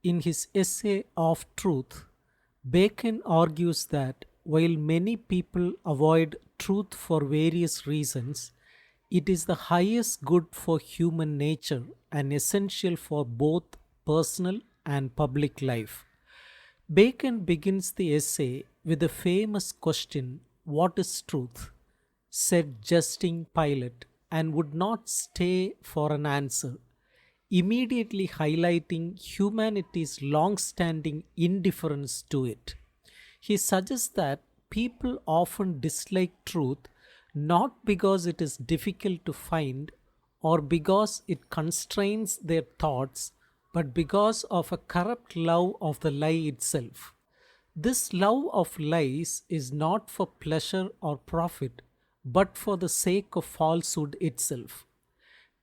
In his essay of Truth, Bacon argues that while many people avoid truth for various reasons, it is the highest good for human nature and essential for both personal and public life. Bacon begins the essay with the famous question, "What is truth?" said jesting Pilate, and would not stay for an answer, immediately highlighting humanity's long standing indifference to it. He suggests that people often dislike truth not because it is difficult to find or because it constrains their thoughts, but because of a corrupt love of the lie itself. This love of lies is not for pleasure or profit, but for the sake of falsehood itself.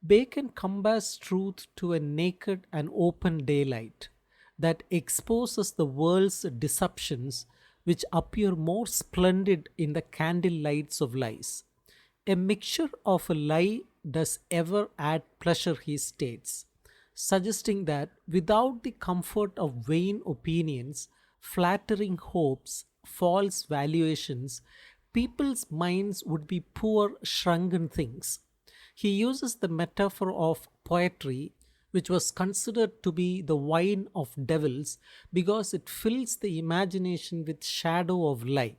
Bacon compares truth to a naked and open daylight that exposes the world's deceptions, which appear more splendid in the candle lights of lies. A mixture of a lie does ever add pleasure, he states, suggesting that without the comfort of vain opinions, flattering hopes, false valuations, people's minds would be poor, shrunken things. He uses the metaphor of poetry, which was considered to be the wine of devils because it fills the imagination with shadow of lie.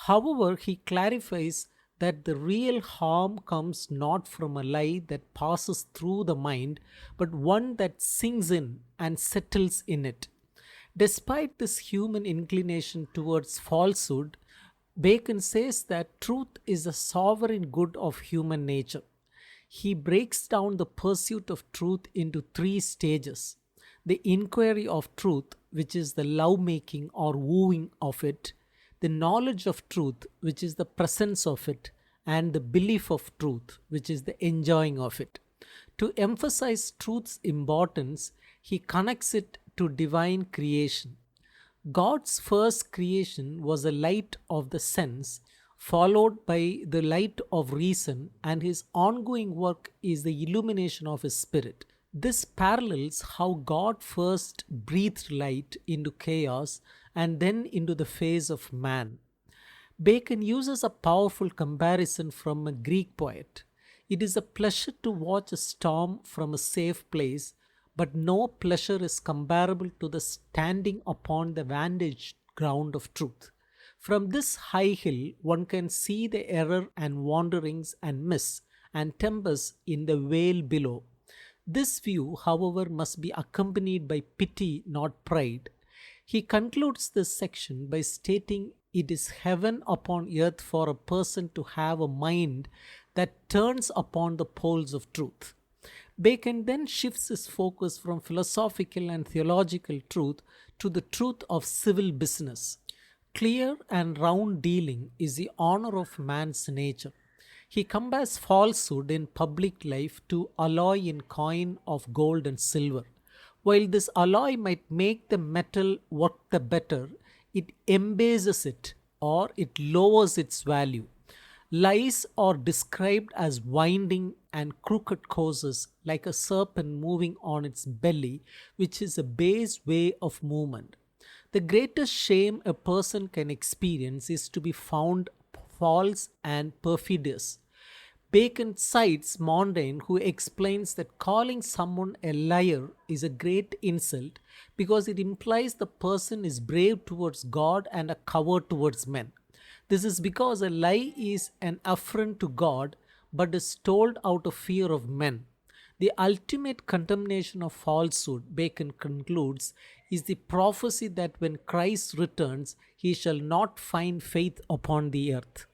However, he clarifies that the real harm comes not from a lie that passes through the mind, but one that sinks in and settles in it. Despite this human inclination towards falsehood, Bacon says that truth is the sovereign good of human nature. He breaks down the pursuit of truth into three stages: the inquiry of truth, which is the lovemaking or wooing of it, the knowledge of truth, which is the presence of it, and the belief of truth, which is the enjoying of it. To emphasize truth's importance, he connects it to divine creation. God's first creation was a light of the sense, followed by the light of reason, and his ongoing work is the illumination of his spirit. This parallels how God first breathed light into chaos and then into the face of man. Bacon uses a powerful comparison from a Greek poet. It is a pleasure to watch a storm from a safe place, but no pleasure is comparable to the standing upon the vantage ground of truth. From this high hill, one can see the error and wanderings and miss and tempest in the vale below. This view, however, must be accompanied by pity, not pride. He concludes this section by stating it is heaven upon earth for a person to have a mind that turns upon the poles of truth. Bacon then shifts his focus from philosophical and theological truth to the truth of civil business. Clear and round dealing is the honor of man's nature. He compares falsehood in public life to alloy in coin of gold and silver. While this alloy might make the metal work the better, it embases it or it lowers its value. Lies are described as winding and crooked courses, like a serpent moving on its belly, which is a base way of movement. The greatest shame a person can experience is to be found false and perfidious. Bacon cites Montaigne, who explains that calling someone a liar is a great insult because it implies the person is brave towards God and a coward towards men. This is because a lie is an affront to God but is told out of fear of men. The ultimate condemnation of falsehood, Bacon concludes, is the prophecy that when Christ returns, he shall not find faith upon the earth.